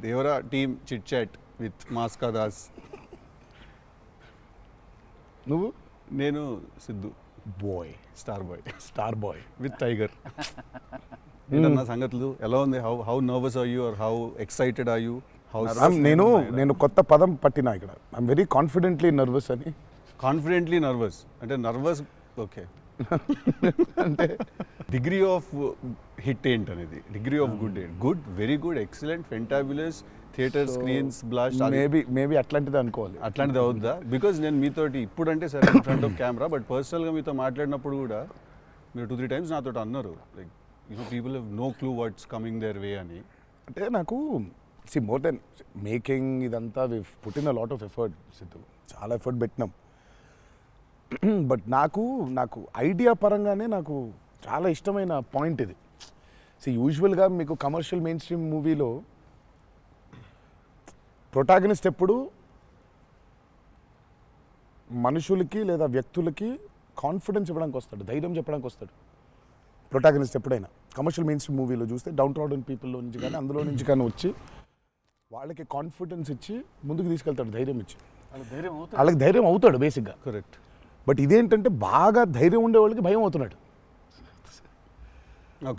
Devara team chit chat with Mass ka Das. నువ్వు? నేను Siddhu boy, star boy boy with tiger. ఏంటన్నా సంగతులు ఎలా ఉంది? How nervous are you or how excited are you? నేను కొత్త పదం పట్టినా ఇక్కడ. ఐఎమ్ వెరీ కాన్ఫిడెంట్లీ నర్వస్ అని. కాన్ఫిడెంట్లీ నర్వస్ అంటే నర్వస్ ఓకే. అంటే డిగ్రీ ఆఫ్ హిట్ ఏంటనేది, డిగ్రీ ఆఫ్ గుడ్ ఏంటి? Good, very good, excellent, fantabulous, theatre screens blast, maybe అట్లాంటిది అనుకోవాలి. అట్లాంటిది అవుద్దా? బికాజ్ నేను మీతోటి ఇప్పుడంటే సరే in front of camera, but పర్సనల్గా మీతో మాట్లాడినప్పుడు కూడా మీరు 2-3 times నాతో అన్నారు like people have no clue what's coming their way అని. అంటే నాకు మోర్ దెన్ మేకింగ్ ఇదంతా we put in a lot of effort Siddhu, చాలా ఎఫర్ట్ పెట్టినాం. బట్ నాకు ఐడియా పరంగానే నాకు చాలా ఇష్టమైన పాయింట్ ఇది. యూజువల్గా మీకు కమర్షియల్ మెయిన్ స్ట్రీమ్ మూవీలో ప్రొటాగనిస్ట్ ఎప్పుడు మనుషులకి లేదా వ్యక్తులకి కాన్ఫిడెన్స్ ఇవ్వడానికి వస్తాడు, ధైర్యం చెప్పడానికి వస్తాడు ప్రొటాగనిస్ట్ ఎప్పుడైనా. కమర్షియల్ మెయిన్ స్ట్రీమ్ మూవీలో చూస్తే డౌన్ ట్రాడన్ పీపుల్లో నుంచి కానీ అందులో నుంచి కానీ వచ్చి వాళ్ళకి కాన్ఫిడెన్స్ ఇచ్చి ముందుకు తీసుకెళ్తాడు, ధైర్యం ఇచ్చి. వాళ్ళకి ధైర్యం అవుతాడు బేసిక్గా. కరెక్ట్. బట్ ఇదేంటంటే బాగా ధైర్యం ఉండే వాళ్ళకి భయం అవుతున్నాడు.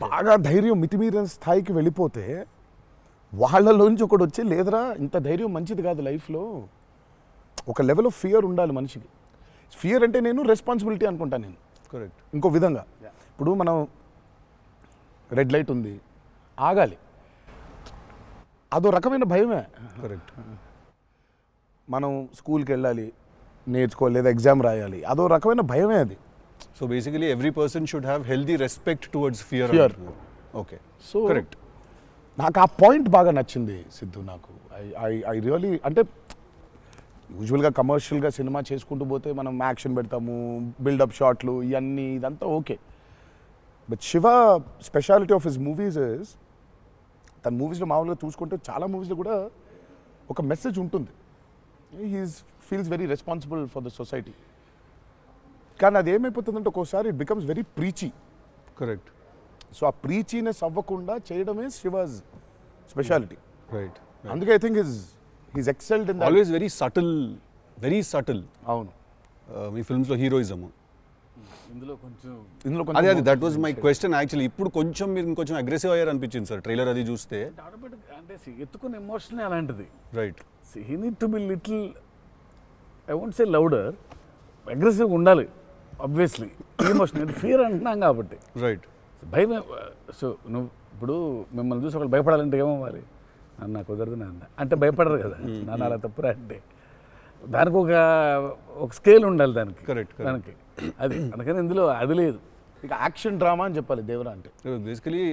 బాగా ధైర్యం మితిమీరిన స్థాయికి వెళ్ళిపోతే వాళ్ళలోంచి ఒకడు వచ్చి లేదరా ఇంత ధైర్యం మంచిది కాదు లైఫ్లో, ఒక లెవెల్ ఆఫ్ ఫియర్ ఉండాలి మనిషికి. ఫియర్ అంటే నేను రెస్పాన్సిబిలిటీ అనుకుంటాను నేను. కరెక్ట్. ఇంకో విధంగా ఇప్పుడు మనం రెడ్ లైట్ ఉంది, ఆగాలి, అదో రకమైన భయమే. కరెక్ట్. మనం స్కూల్కి వెళ్ళాలి, నేర్చుకోవాలి, లేదా ఎగ్జామ్ రాయాలి, అదో రకమైన భయమే అది. So basically every person should have healthy respect towards fear. Okay. So correct. నాకు ఆ పాయింట్ బాగా నచ్చింది సిద్ధు. నాకు ఐ రియలీ, అంటే యూజువల్గా కమర్షియల్గా సినిమా చేసుకుంటూ పోతే మనం యాక్షన్ పెడతాము, బిల్డప్ షాట్లు, ఇవన్నీ ఇదంతా okay. But Shiva speciality of his movies is, తన మూవీస్లో మామూలుగా చూసుకుంటే చాలా మూవీస్లో కూడా ఒక మెసేజ్ ఉంటుంది. Feels very responsible for the society. కానీ అది ఏమైపోతుందంటే ఒక్కోసారి it becomes very preachy. Correct. So ఆ ప్రీచీనెస్ అవ్వకుండా చేయడమే శివాజ్ స్పెషాలిటీ. రైట్. అందుకే I think he's excelled in always very subtle. అవును. మీ ఫిల్మ్స్లో హీరోయిజం ఇందులో అదే that was my question actually. ఇప్పుడు కొంచెం మీరు ఇంకొంచెం అగ్రెసివ్ అయ్యారు అనిపించింది సార్ ట్రైలర్ అది చూస్తే. అంటే ఎత్తుకున్న ఎమోషన్ అలాంటిది. Right. He need to be little, I won't say louder, అగ్రెసివ్గా ఉండాలి ఆబ్వియస్లీ. ఎమోషన్ ఫియర్ అంటున్నాం కాబట్టి. రైట్. భయం. సో నువ్వు ఇప్పుడు మిమ్మల్ని చూసి ఒకళ్ళు భయపడాలంటే ఏమవ్వాలి? నాకు కుదరదు నాన్న అంటే భయపడరు కదా. నాన్న అలా తప్పురా అంటే దానికి ఒక స్కేల్ ఉండాలి దానికి. కరెక్ట్. దానికి అది అందుకని ఇందులో అది లేదు. ఇక యాక్షన్ డ్రామా అని చెప్పాలి దేవరా అంటే. బేసికలీ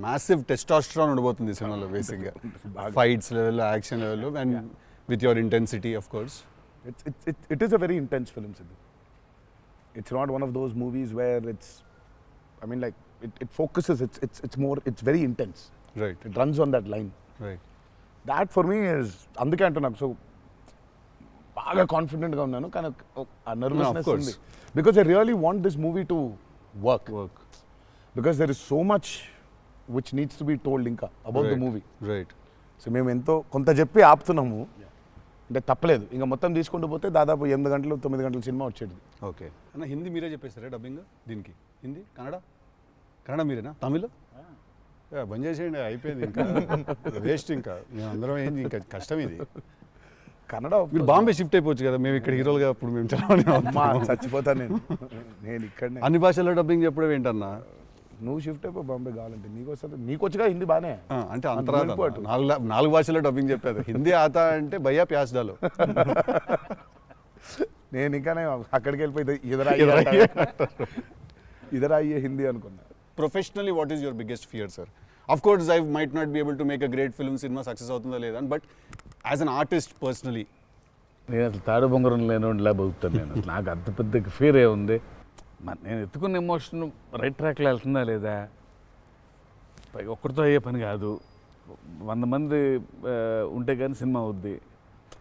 మ్యాసివ్ టెస్టాస్టెరాన్ ఉండబోతుంది సినిమాలో బేసిక్గా, ఫైట్స్ లెవెల్లో, యాక్షన్ లెవెల్లో, and with your intensity of course. It is a very intense film, Sidhu. It's not one of those movies where it's, I mean, like it focuses. It's more. It's very intense. Right. It runs on that line. Right. That for me is అందుకే అంటూ నాకు so బాగా కాన్ఫిడెంట్గా ఉన్నాను, కానీ ఆ nervousness ఉంది. Because I really want this movie to work. Because there is so much which needs to be told ఇంకా about the movie. Right. So మేము ఎంతో కొంత చెప్పి ఆపుతున్నాము, అంటే తప్పలేదు. ఇంకా మొత్తం తీసుకుంటూ పోతే దాదాపు 8 గంటలు 9 గంటల సినిమా వచ్చేది. ఓకే అన్న, హిందీ మీరే చెప్పేస్తారా డబ్బింగ్ దీనికి? హిందీ, కన్నడ మీరేనా? తమిళ్ బంద్ చేసేయండి, అయిపోయింది ఇంకా వేస్ట్. ఇంకా మేము అందరం ఏంది, ఇంకా కష్టం ఇది. కన్నడ మీరు బాంబే షిఫ్ట్ అయిపోవచ్చు కదా, మేము ఇక్కడ హీరోలుగా అప్పుడు మేము చచ్చిపోతాను నేను ఇక్కడనే. అన్ని భాషల్లో డబ్బింగ్ చెప్పడం ఏంటన్నా? నువ్వు షిఫ్ట్ అయిపో బాంబే కావాలంటే, నీకు వస్తుంది, నీకు వచ్చుగా హిందీ బాగానే. అంటే అంతరా 4 భాషల్లో డబ్బింగ్ చెప్పారు. హిందీ ఆతా అంటే భయ్యా ప్యాస్ డాలో. నేను ఇంకానే అక్కడికి వెళ్ళిపోయి ఇదరా అయ్యే హిందీ అనుకున్నా. Professionally what is your biggest fear sir? Of course I might not be able to make a great film, cinema success అవుతుందా లేదా, but as an artist personally. నేను అసలు తాడు బొంగరం లేనిలా బతుకుతాను నేను. అసలు నాకు అంత పెద్ద ఫియర్ ఏ ఉంది. నేను ఎత్తుకున్న ఎమోషన్ రైట్ ట్రాక్లో వెళ్తుందా లేదా, పైగా ఒక్కరితో అయ్యే పని కాదు. 100 మంది ఉంటే కానీ సినిమా అవుద్ది.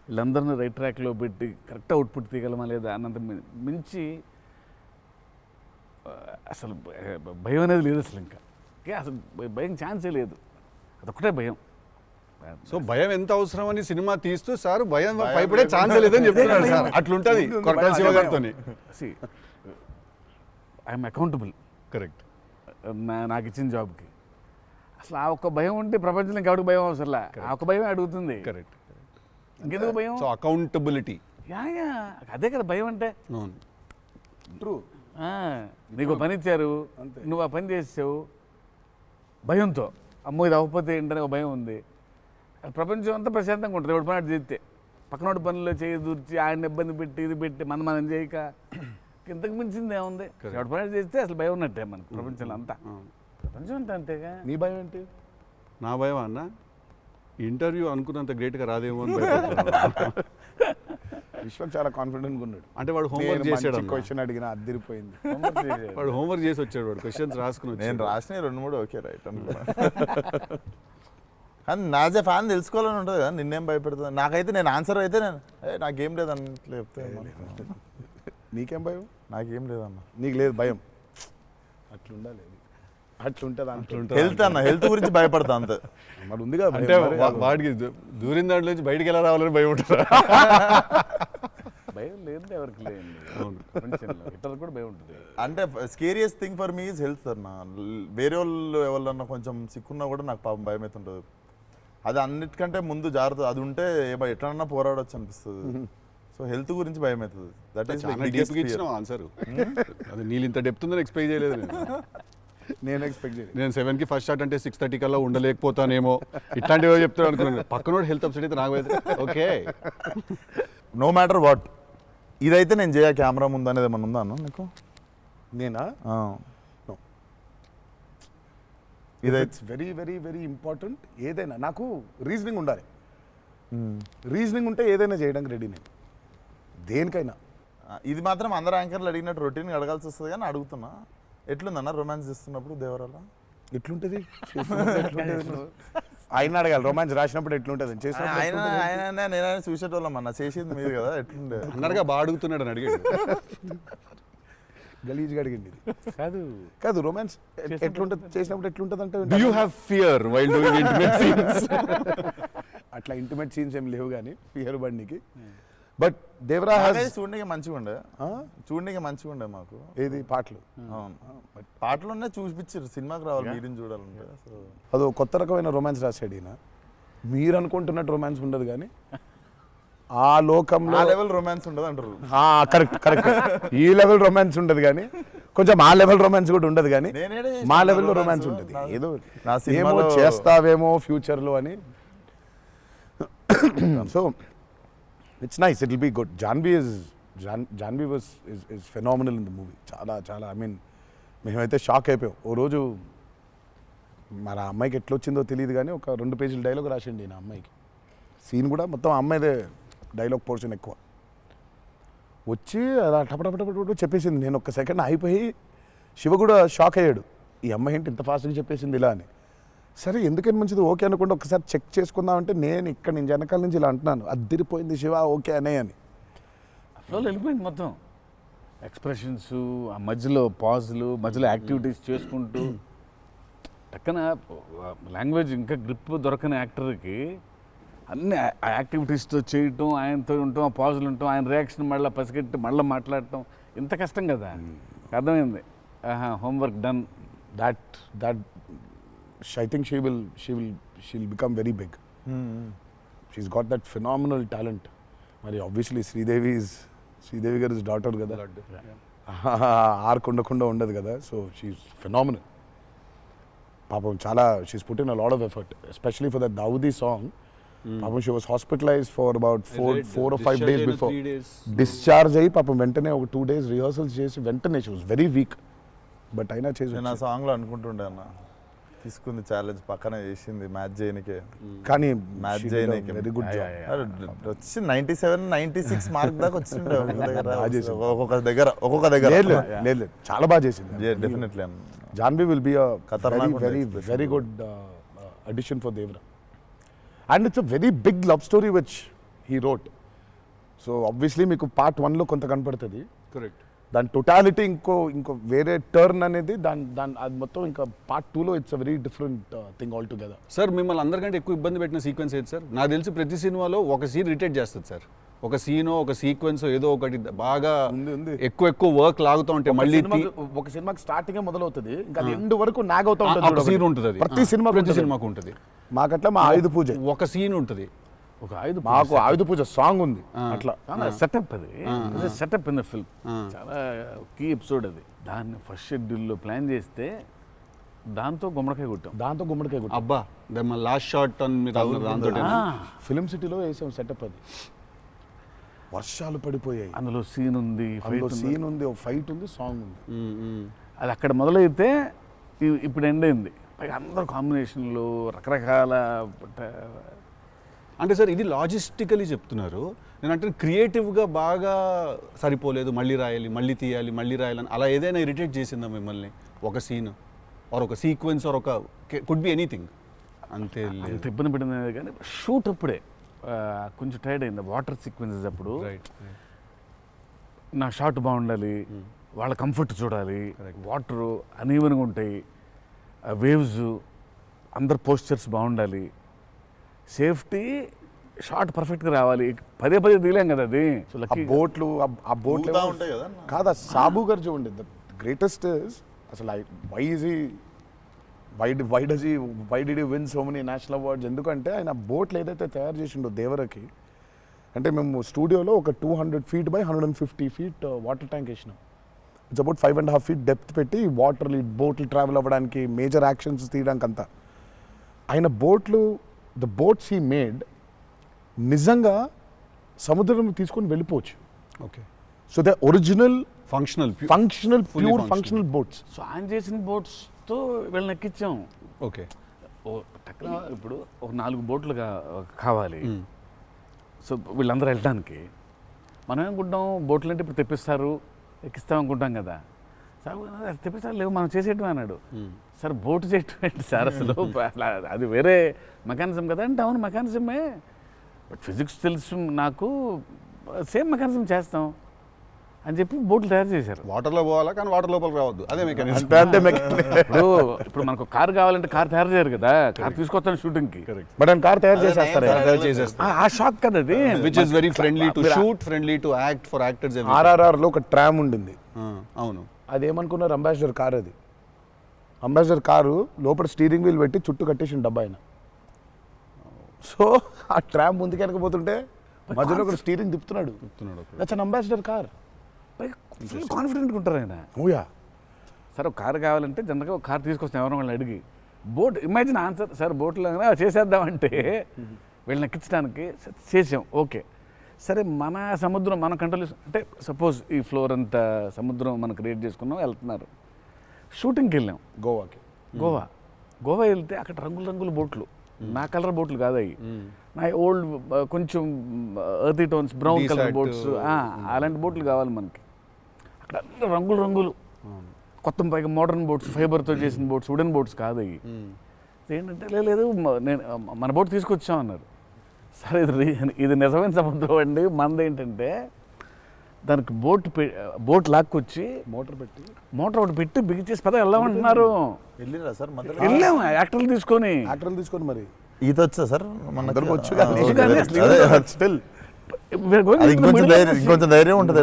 వీళ్ళందరినీ రైట్ ట్రాక్లో పెట్టి కరెక్ట్ అవుట్పుట్ తీయగలమా లేదా అన్నంత మించి అసలు భయం అనేది లేదు అసలు. ఇంకా అసలు భయం ఛాన్సే లేదు. అదొక్కటే భయం. సో భయం ఎంత అవసరం అని సినిమా తీస్తూ సార్ భయం భయపడే ఛాన్స్ లేదని చెప్తున్నారు సార్. అట్లుంటది కొరటాల శివ గారితో. I'm accountable correct. నాకు ఇచ్చిన జాబ్కి. అసలు ఆ ఒక్క భయం ఉంటే ప్రపంచంలో ఇంకెవరికి భయం అవసరంలా. ఆ ఒక్క భయం అడుగుతుంది. కరెక్ట్. ఇంకెందుకు భయం? So accountability. యా అదే కదా భయం అంటే. అవును. ట్రూ. నీకు పని ఇచ్చారు, నువ్వు ఆ పని చేసావు భయంతో. అమ్మో ఇది అవ్వకపోతే ఏంటనే ఒక భయం ఉంది. ప్రపంచం అంతా ప్రశాంతంగా ఉంటుంది ఎవడు పని అటు చేస్తే. పక్కనోడి పనుల్లో చేయి దూర్చి ఆయన ఇబ్బంది పెట్టి ఇది పెట్టి మనం చేయక ఇంతకు మించింది ఏముంది. ఎవడు పని అటు చేస్తే అసలు భయం ఉన్నట్టే మనకు ప్రపంచంలో అంతా. ప్రపంచం అంతా అంతేగా. నీ భయం ఏంటి? నా భయం అన్న ఇంటర్వ్యూ అనుకున్నంత గ్రేట్గా రాదేమో అని భయపడుతున్నాను. విశ్వం చాలా కాన్ఫిడెంట్గా ఉన్నాడు. అంటే వాడు హోంవర్క్ చేసాడు. క్వశ్చన్ అడిగిన అదిరిపోయింది. వాడు హోంవర్క్ చేసి వచ్చాడు. వాడు క్వశ్చన్స్ రాసుకుని నేను రాసిన 2-3 ఓకే రైట్ అనుకున్నా. కానీ నాజే ఫ్యాన్ తెలుసుకోవాలని ఉంటుంది కదా, నిన్నేం భయపెడుతుంది. నాకైతే నేను ఆన్సర్ అయితే నేను నాకేం లేదు అన్నట్లు చెప్తే నీకేం భయం? నాకేం లేదన్న. నీకు లేదు భయం. అట్లుండాలి. అట్లుంటుంది. హెల్త్ అన్న, హెల్త్ గురించి భయపడతా అంతే. మరి ఉందిగా అంటే వాడికి దూరిన దాంట్లో నుంచి బయటికి ఎలా రావాలని భయం ఉంటుంది. భయం లేదు ఎవరికి లేదండి ప్రపంచంలో. ఇతరులకు కూడా భయం ఉంటుంది. అంటే scariest thing for me is health అన్న. వేరే వాళ్ళు ఎవరన్నా కొంచెం సిక్కున్నా కూడా నాకు పాపం భయం అవుతుంటుంది. అది అన్నిటికంటే ముందు జాగ్రత్త. అది ఉంటే ఎట్లన్నా పోరాడొచ్చు అనిపిస్తుంది. సో హెల్త్ గురించి భయం అవుతుంది. That is answer. అది నీళ్ళు ఇంత డెప్త్ ఉందని ఎక్స్పెక్ట్ చేయలేదు నేను ఎక్స్పెక్ట్ చేయలేదు. నేను 7కి ఫస్ట్ షాట్ అంటే 6:30 కల్లా ఉండలేకపోతానేమో ఇట్లాంటివో చెప్తాను అనుకున్నాను. పక్కనోడు హెల్త్ అప్సెట్ అయితే నాకు ఓకే. నో మ్యాటర్ వాట్ ఇదైతే నేను చేయ కెమెరా ముందు అనేది ఏమన్నా ఉందా అన్న నీకు? నేనా? ఇదైతే వెరీ వెరీ వెరీ ఇంపార్టెంట్. ఏదైనా నాకు రీజనింగ్ ఉండాలి. రీజనింగ్ ఉంటే ఏదైనా చేయడానికి రెడీ నేను, దేనికైనా. ఇది మాత్రం అందరు యాంకర్లు అడిగినట్టు రొటీన్ అడగాల్సి వస్తుంది. కానీ అడుగుతున్నా, ఎట్లుందన్న రొమాన్స్ చేస్తున్నప్పుడు దేవరాల? ఎట్లుంటుంది ఆయన అడగాలి. రొమాన్స్ రాసినప్పుడు ఎట్లుంటుంది, ఆయన నేనైనా చూసేటోళ్ళం అన్న. చేసింది మీరు కదా, ఎట్లుండే అన్నగా బాగా అడుగుతున్నాడు అని అడిగాడు. గలీజ్గా అడిగింది. కాదు కాదు రొమాన్స్ ఎట్లుంటుంది, చేసినప్పుడు ఎట్లుంటుంది అంటే Do you have fear while doing intimate scenes? అట్లా ఇంటిమేట్ సీన్స్ ఏం లేవు కానీ ఫియర్ బండికి. బట్ దేవరా చూడడానికి మంచిగా ఉండే మాకు. ఏది పాటలు? అవును, పాటలున్నా చూపించారు. సినిమాకి రావాలి మీరిని చూడాలంటే. సో అదో కొత్త రకమైన రొమాన్స్ రాశాడు ఈయన. మీరు అనుకుంటున్నట్టు రొమాన్స్ ఉండదు కానీ ఆ లోకంలో లెవెల్ రొమాన్స్ ఉండదు అంటారు. Correct correct. ఈ లెవెల్ రొమాన్స్ ఉండదు కానీ కొంచెం ఆ లెవెల్ రొమాన్స్ కూడా ఉండదు కానీ మా లెవెల్లో రొమాన్స్ ఉంటుంది. ఏదో ఏమో చేస్తావేమో ఫ్యూచర్లో అని. So it's nice, it will be good. Janhvi was is phenomenal in the movie. చాలా చాలా ఐ మీన్ మేమైతే షాక్ అయిపోయాం. ఓ రోజు మన అమ్మాయికి ఎట్లా వచ్చిందో తెలియదు కానీ ఒక 2 పేజీల డైలాగ్ రాసిండి నా అమ్మాయికి. సీన్ కూడా మొత్తం అమ్మాయిదే డైలాగ్ పోర్షన్ ఎక్కువ. వచ్చి అలా టపటపటపట చెప్పేసింది. నేను ఒక్క సెకండ్ అయిపోయి శివ కూడా షాక్ అయ్యాడు. ఈ అమ్మాయి ఏంటి ఇంత ఫాస్ట్గా చెప్పేసింది ఇలా అని. సరే ఎందుకని మంచిది ఓకే అనుకుంటే ఒకసారి చెక్ చేసుకుందామంటే నేను ఇక్కడ నుంచి వెనకాల నుంచి ఇలా అంటున్నాను, అద్దిరిపోయింది శివ ఓకే అనే అని. ఫ్లోలో వెళ్ళిపోయింది మొత్తం. ఎక్స్ప్రెషన్స్, ఆ మధ్యలో పాజులు, మధ్యలో యాక్టివిటీస్ చేసుకుంటూ టక్కన లాంగ్వేజ్ ఇంకా గ్రిప్ దొరకని యాక్టర్కి అన్ని ఆ యాక్టివిటీస్తో చేయటం, ఆయనతో ఉండటం, ఆ పాజులు ఉండటం, ఆయన రియాక్షన్ మళ్ళీ పసిగట్టి మళ్ళీ మాట్లాడటం ఇంత కష్టం కదా. అర్థమైంది. Homework done. That I think she'll become very big. She's got that phenomenal talent. మరి obviously శ్రీదేవి గారి డాటర్ కదా, ఆర్క్ ఉండదు కదా. So she's phenomenal. పాపం చాలా she's put in a lot of effort, especially for that Daavudi song. పాపం she was hospitalised for about 4 or 5 days before. Discharge అయ్యి పాపం వెంటనే ఒక 2 days రిహర్సల్స్ చేసి వెంటనే she was very weak. But అయినా చేసి నేను ఆ సాంగ్లో అనుకుంటుండే అన్న, తీసుకుంది ఛాలెంజ్, పక్కన చేసింది మ్యాచ్ చేయనికే. కానీ మ్యాచ్ చేయనికే వెరీ గుడ్ జాబ్. వచ్చి 97, 96 మార్క్ దాకా వచ్చిండే ఒక్కొక్క దగ్గర. లేదు చాలా బాగా చేసింది. డెఫినెట్లీ జాన్వీ విల్ బి ఖతర్నాక్ very good addition for Devara. And it's a very big love story which he wrote. So obviously మీకు పార్ట్ 1లో కొంత కనపడుతుంది. కరెక్ట్. దాని టోటాలిటీ ఇంకో వేరే టర్న్ అనేది దాని అది మొత్తం ఇంకా పార్ట్ 2లో it's a very different thing all together. Sir మిమ్మల్ని అందరికంటే ఎక్కువ ఇబ్బంది పెట్టిన సీక్వెన్స్ ఏది సార్? నాకు తెలిసి ప్రతి సినిమాలో ఒక సీన్ రిటేట్ చేస్తుంది సార్. ఒక సీనో ఒక సీక్వెన్స్ ఏదో ఒకటి బాగా ఉంది. ఎక్కువ వర్క్ లాగుతూ ఉంటే మళ్ళీ ఒక సినిమాకి స్టార్టింగ్ మొదలవుతుంది ఇంకా అది ఎండ్ వరకు నాగ్ అవుతా ఉంటుంది. ఒక సీన్ ఉంటుంది అది ప్రతి సినిమాకు ఉంటుంది. మాకట్లా మా ఆయుధ పూజ ఒక సీన్ ఉంటుంది. ఒక ఆయుధ మాకు ఆయుధ పూజ సాంగ్ ఉంది అట్లా సెటప్ అది సెటప్ ఇన్ ద ఫిల్మ్ చాలా కీ ఎపిసోడ్ అది. దాన్ని ఫస్ట్ షెడ్యూల్లో ప్లాన్ చేస్తే దాంతో గుమ్మడికాయ కొట్టాం. అబ్బా లాస్ట్ షాట్ దాంతో ఫిలిం సిటీలో వేసాం సెటప్. అది వర్షాలు పడిపోయాయి, అందులో సీన్ ఉంది, సీన్ ఉంది, ఫైట్ ఉంది, సాంగ్ ఉంది. అది అక్కడ మొదలైతే ఇప్పుడు ఎండ్ అయింది. పైగా అందరు కాంబినేషన్లు రకరకాల. అంటే సార్ ఇది లాజిస్టికలీ చెప్తున్నారు, నేను అంటే క్రియేటివ్గా బాగా సరిపోలేదు, మళ్ళీ రాయాలి, మళ్ళీ తీయాలి, మళ్ళీ రాయాలని అలా ఏదైనా ఇరిటేట్ చేసిందా మిమ్మల్ని? ఒక సీన్ ఆర్ ఒక సీక్వెన్స్ ఆర్ ఒక కుడ్ బి ఎనీథింగ్ అంతే అంత ఇబ్బంది పడింది. కానీ షూట్ అప్పుడే కొంచెం టైర్డ్ అయింది. వాటర్ సీక్వెన్సెస్ అప్పుడు నా షాట్ బాగుండాలి, వాళ్ళ కంఫర్ట్ చూడాలి, వాటరు అనీవెన్గా ఉంటాయి, వేవ్స్, అందరు పోస్చర్స్ బాగుండాలి, సేఫ్టీ షాట్ పర్ఫెక్ట్గా రావాలి. పదే తీయలేం కదా అది. సో బోట్లు ఉంటాయి కదా కాదా సాబు గారు చూడండి, ద గ్రేటెస్ట్ ఇస్ అసలు why did you win so many national awards? ఎందుకంటే ఆయన బోట్లు ఏదైతే తయారు చేసిండో దేవరకి, అంటే మేము స్టూడియోలో ఒక 200 feet by 150 feet water tank వేసినాం. ఇట్స్ అబౌట్ 5.5 feet డెప్త్ పెట్టి బోట్లు ట్రావెల్ అవ్వడానికి, మేజర్ యాక్షన్స్ తీయడానికి అంతా. ఆయన ద బోట్స్ హీ మేడ్ నిజంగా సముద్రం తీసుకొని వెళ్ళిపోవచ్చు. Okay, so the original functional functional boats. So ఆయన చేసిన బోట్స్తో వీళ్ళని ఎక్కించాం. ఓకే, టక్కున ఇప్పుడు ఒక 4 బోట్లు కావాలి. సో వీళ్ళందరూ వెళ్ళడానికి మనం ఏమనుకుంటాం, బోట్లు అంటే ఇప్పుడు తెప్పిస్తారు, ఎక్కిస్తాం అనుకుంటాం కదా. సార్ తెప్పిస్తారు లేవు, మనం చేసేయటం అన్నాడు. సార్ బోటు చేయటం ఏంటి సార్ అసలు, అది వేరే మెకానిజం కదా అంటే, అవును మెకానిజమే, బట్ ఫిజిక్స్ తెలుసు నాకు, సేమ్ మెకానిజం చేస్తాం అని చెప్పి బోట్లు తయారు చేశారు. వాటర్లో పోవాలా కానీ వాటర్ లోపలికి రావద్దు, అదే మెకానిజం. ఇప్పుడు మనకు కార్ కావాలంటే కార్ తయారు చేయరు కదా, కార్ తీసుకొస్తాను షూటింగ్కి, బట్ ఆయన కార్ తయారు చేసేస్తారు. ఆ షాక్ కదా అది, which is very friendly to shoot, friendly to act for actors. RRR లో ఒక ట్రామ్ ఉండింది. అవును, అదేమనుకున్నారు, అంబాసిడర్ కార్. అది అంబాసిడర్ కారు లోపల స్టీరింగ్ వీల్ పెట్టి చుట్టూ కట్టేసిన డబ్బా ఆయన. సో ఆ ట్రామ్ ముందుకు వెనకపోతుంటే మధ్యలో ఒక స్టీరింగ్ తిప్పుతున్నాడు. That's an Ambassador car. Full కాన్ఫిడెంట్గా ఉంటారు ఆయన. ఓయా సార్ ఒక కార్ కావాలంటే జనరల్గా ఒక కార్ తీసుకొస్తాం ఎవరో వాళ్ళని అడిగి. బోట్ ఇమాజిన్ ఆన్సర్, సార్ బోట్లో చేసేద్దామంటే వీళ్ళని ఎక్కించడానికి చేసాం. ఓకే సరే, మన సముద్రం మనం కంట్రోల్ అంటే సపోజ్ ఈ ఫ్లోర్ అంతా సముద్రం మనం క్రియేట్ చేసుకున్నాం, వెళ్తున్నారు. షూటింగ్కి వెళ్ళాం గోవా వెళ్తే అక్కడ రంగుల బోట్లు, నా కలర్ బోట్లు కాదు అవి, నా ఓల్డ్ కొంచెం ఎర్తీ టోన్స్, బ్రౌన్ కలర్ బోట్స్, అలాంటి బోట్లు కావాలి మనకి. అక్కడ అన్ని రంగులు కొత్త, పైగా మోడర్న్ బోట్స్, ఫైబర్తో చేసిన బోట్స్, వుడెన్ బోట్స్ కాదు అవి. ఏంటంటే లేదు నేను మన బోట్ తీసుకొచ్చాం అన్నారు. సరే ఇది నిజమైన సముద్రం అండి, మనదేంటంటే దానికి బోట్ లాక్కొచ్చి మోటార్ ఒకటి పెట్టి బిగించేసి పద వెళ్దామంటున్నారు. వెళ్ళాము యాక్టర్లు తీసుకొని మరి ఈత వచ్చా సార్? కొంచెం ధైర్యం ఉంటుంది.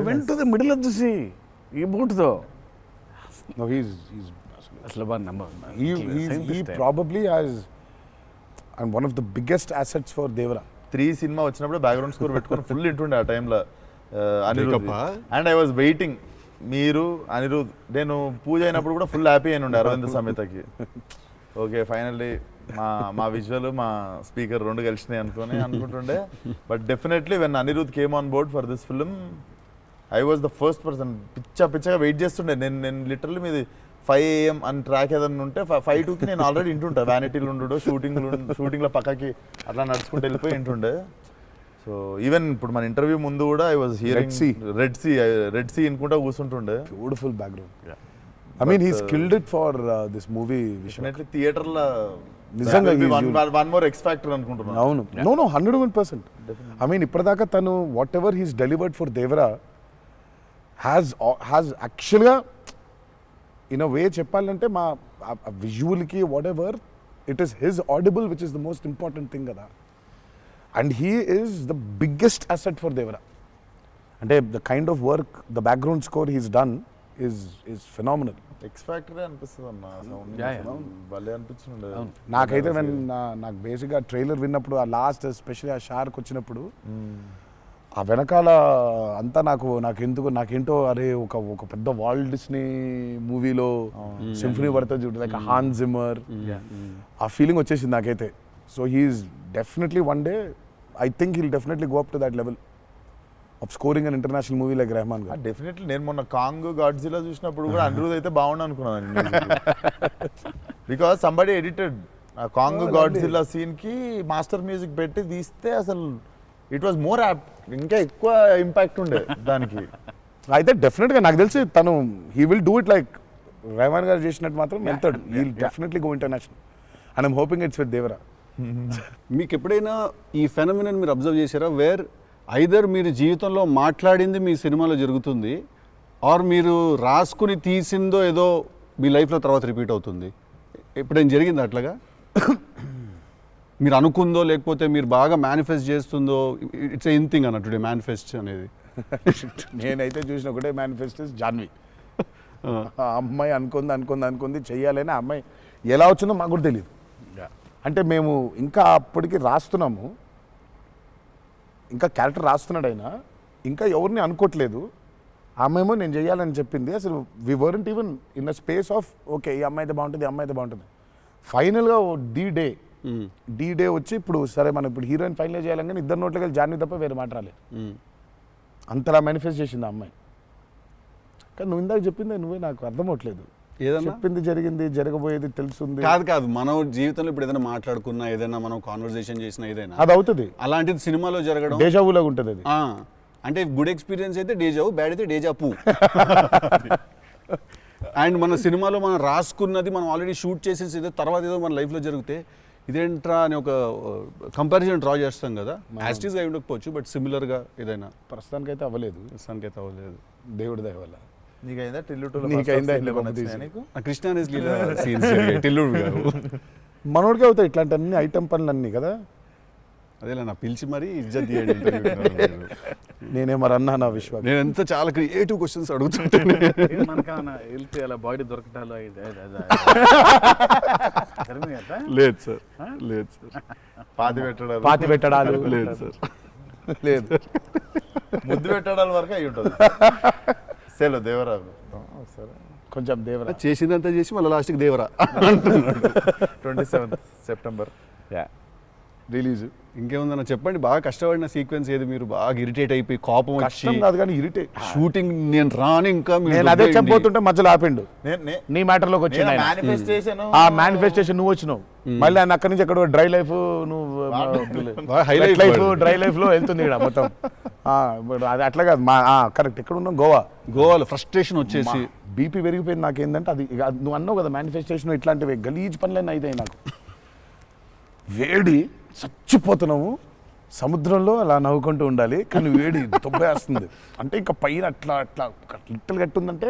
వెంట మిడిల్ ఆఫ్ ది సీ ఈ బోట్తో అసలు probably has and one of the biggest assets for Devara. 3 cinema వచ్చినప్పుడు బ్యాక్గ్రౌండ్ స్కోర్ పెట్టుకొని ఫుల్ ఇంటుండే ఆ టైంలో Anirudh. And I was waiting, మీరు అనిరుద్ నేను పూజ అయినప్పుడు కూడా ఫుల్ హ్యాపీ అయిన ఉండే అరవింద్ సమేతకి. ఓకే ఫైనల్లీ మా విజువల్ మా స్పీకర్ 2 కలిసినాయి అనుకుంటుండే. But definitely when Anirudh came on board for this film, I was the first person. పిచ్చగా వెయిట్ చేస్తుండే. నేను లిటరల్లీ మీది 5 AM అని ట్రాక్ ఏదన్నా ఉంటే 5:02కి నేను ఆల్రెడీ ఇంటుంటా. వ్యానిటీలు ఉండు, షూటింగ్లో పక్కకి అట్లా నడుచుకుంటూ వెళ్ళిపోయి ఇంటుండే. సో ఈవెన్ ఇప్పుడు మన ఇంటర్వ్యూ ముందు కూడా I was hearing Red Sea అనుకుంటా కూర్చుంటుండే. Beautiful background. I mean he skilled it for this movie. Definitely థియేటర్లో నిజంగా వన్ మోర్ ఎక్స్ ఫ్యాక్టర్ అనుకుంటున్నాను. అవును, నో 101%. ఐ మీన్ ఇప్పటిదాకా తను whatever he's delivered for Devara, has యాక్చువల్గా ఇన్ అ వే చెప్పాలంటే మా విజువల్కి whatever it is his audible which is the most important thing కదా. And he is the biggest asset for Devara. అంటే the kind of work the background score he's done is phenomenal. X factory అనిపిస్తుంది అన్న sound Yeah, yeah. భలే అనిపించింది. నాకైతే నాకు బేసిక్గా trailer విన్నప్పుడు ఆ లాస్ట్ ఎస్పెషల్లీ ఆ షార్క్ వచ్చినప్పుడు ఆ వెనకాల అంతా నాకేంటో అరే ఒక పెద్ద వాల్ట్ డిస్నీ మూవీలో సింఫనీ పడుతుంది చూడు లైక్ హాన్ జిమ్మర్, ఆ ఫీలింగ్ వచ్చేసింది నాకైతే. So he's definitely one day I think he'll definitely go up to that level of scoring an international movie like Rahman garu. Definitely నేను మొన్న కాంగ్ గాడ్జిలా చూసినప్పుడు కూడా అనిరుద్ అయితే బాగుండు అనుకున్నాను, బికాస్ సంబడి ఎడిటెడ్ ఆ కాంగ్ గాడ్జిలా సీన్ కి మాస్టర్ మ్యూజిక్ పెట్టి తీస్తే అసలు ఇట్ వాజ్ మోర్ యాప్ట్, ఇంకా ఎక్కువ ఇంపాక్ట్ ఉండే దానికి. అయితే డెఫినెట్గా నాకు తెలిసి తను he will do it like Rahman garu చేసినట్టు మాత్రం వెళ్తాడు. He will definitely go international and I'm hoping it's with Devara. మీకు ఎప్పుడైనా ఈ ఫెనమినన్ మీరు అబ్జర్వ్ చేశారా, వేర్ ఐదర్ మీరు జీవితంలో మాట్లాడింది మీ సినిమాలో జరుగుతుంది, ఆర్ మీరు రాసుకుని తీసిందో ఏదో మీ లైఫ్లో తర్వాత రిపీట్ అవుతుంది? ఎప్పుడైనా జరిగింది అట్లాగా? మీరు అనుకుందో లేకపోతే మీరు బాగా మేనిఫెస్ట్ చేస్తుందో? ఇట్స్ ఎన్ థింగ్ అన్నట్టు మేనిఫెస్ట్ అనేది. నేనైతే చూసిన ఒకటే మేనిఫెస్టోస్ జాన్వి. ఆ అమ్మాయి అనుకుంది చెయ్యాలని, ఆ అమ్మాయి ఎలా వచ్చిందో మాకు కూడా తెలియదు. అంటే మేము ఇంకా అప్పటికి రాస్తున్నాము, ఇంకా క్యారెక్టర్ రాస్తున్నాడు ఆయన, ఇంకా ఎవరిని అనుకోవట్లేదు. ఆ అమ్మాయేమో నేను చెయ్యాలని చెప్పింది. అసలు we weren't even in a space of okay ఈ అమ్మాయి అయితే బాగుంటుంది, ఈ అమ్మాయి అయితే బాగుంటుంది. ఫైనల్గా డి డే వచ్చి ఇప్పుడు సరే మనం ఇప్పుడు హీరోయిన్ ఫైనల్ చేయాలని, కానీ ఇద్దరు నోట్లకి వెళ్ళి జాన్వి తప్ప వేరే మాట రాలేదు. అంతలా మేనిఫెస్ట్ చేసింది ఆ అమ్మాయి. కానీ నువ్వు ఇందాక చెప్పింది నువ్వే నాకు అర్థం అవట్లేదు. ఏదన్నా చెప్పింది జరిగింది, జరగబోయేది తెలుస్తుంది. కాదు మనం జీవితంలో ఇప్పుడు ఏదైనా మాట్లాడుకున్నా, ఏదైనా మనం కాన్వర్సేషన్ చేసినా, ఏదైనా అది అవుతుంది. అలాంటిది సినిమాలో జరగడం డేజావులాగా ఉంటుంది అది. అంటే గుడ్ ఎక్స్పీరియన్స్ అయితే డేజావు, బ్యాడ్ అయితే డేజాపు. అండ్ మన సినిమాలో మనం రాసుకున్నది మనం ఆల్రెడీ షూట్ చేసేసి ఏదో తర్వాత ఏదో మన లైఫ్లో జరిగితే ఇదేంట్రా అని ఒక కంపారిజన్ డ్రా చేస్తాం కదా. యాస్టీస్గా అయి ఉండకపోవచ్చు, బట్ సిమిలర్గా ఏదైనా. ప్రస్తుతానికైతే అవ్వలేదు, సంకేతం అవ్వలేదు, దేవుడి దయ వల్ల. నీకైందా టిల్లు నీకైందా నీకు? కృష్ణ అనేసి లీలా సీన్స్ టిల్లుడు గారు మనోడికి అవుతాయి ఇట్లాంటి అన్ని ఐటమ్ పనులు అన్నీ కదా. అదేలా నా పిలిచి మరీ ఇజ్జత్ తీయండి ఇంటర్వ్యూ. నేనే మరి అన్నా నా విశ్వాసం. నేను ఎంత చాలా క్రియేటివ్ క్వశ్చన్స్ అడుగుతుంటాను. మనకన్నా వెళ్తే అలా బాడీ దొరకటాలు లేదు సార్, లేదు సార్. పాతి పెట్టడాలు లేదు సార్, లేదు. ముద్దు పెట్టడాల వరకు అయి ఉంటుంది. సెలవు దేవరా సరే కొంచెం దేవరా చేసిందంతా చేసి మళ్ళీ లాస్ట్కి దేవరా 27th September రిలీజ్. ఇంకేముందన్న చెప్పండి. బాగా కష్టపడిన సీక్వెన్స్ ఏది? మీరు బాగా ఇరిటేట్ అయిపోయి కోపం వచ్చి కష్టం కాదు కానీ ఇరిటేట్. షూటింగ్ నేను రాను ఇంకా నేను అదే చెప్పబోతుంటే మధ్యలో ఆపిండు. నీ మ్యాటర్లోకి వచ్చింది ఆయన. మేనిఫెస్టేషన్ ఆ మేనిఫెస్టేషన్ నువ్వు వచ్చినావు, మళ్ళీ ఆయన అక్కడి నుంచి ఎక్కడ డ్రై లైఫ్, నువ్వు హైలైట్ లైఫ్ డ్రై లైఫ్ లో వెళ్తుంది ఇక్కడ మొత్తం. అది అట్లా కాదు మా కరెక్ట్. ఎక్కడ ఉన్నావు? గోవాలో ఫ్రస్ట్రేషన్ వచ్చేసి బీపీ పెరిగిపోయింది. నాకేందంటే అది నువ్వు అన్నావు కదా మేనిఫెస్టేషన్ ఇట్లాంటివి గలీజ్ పనులన్నీ అయితాయి నాకు. వేడి చచ్చిపోతున్నాము, సముద్రంలో అలా నవ్వుకుంటూ ఉండాలి, కానీ వేడి తొబ్బేస్తుంది. అంటే ఇంకా పైన అట్లా లిట్టలు కట్టుందంటే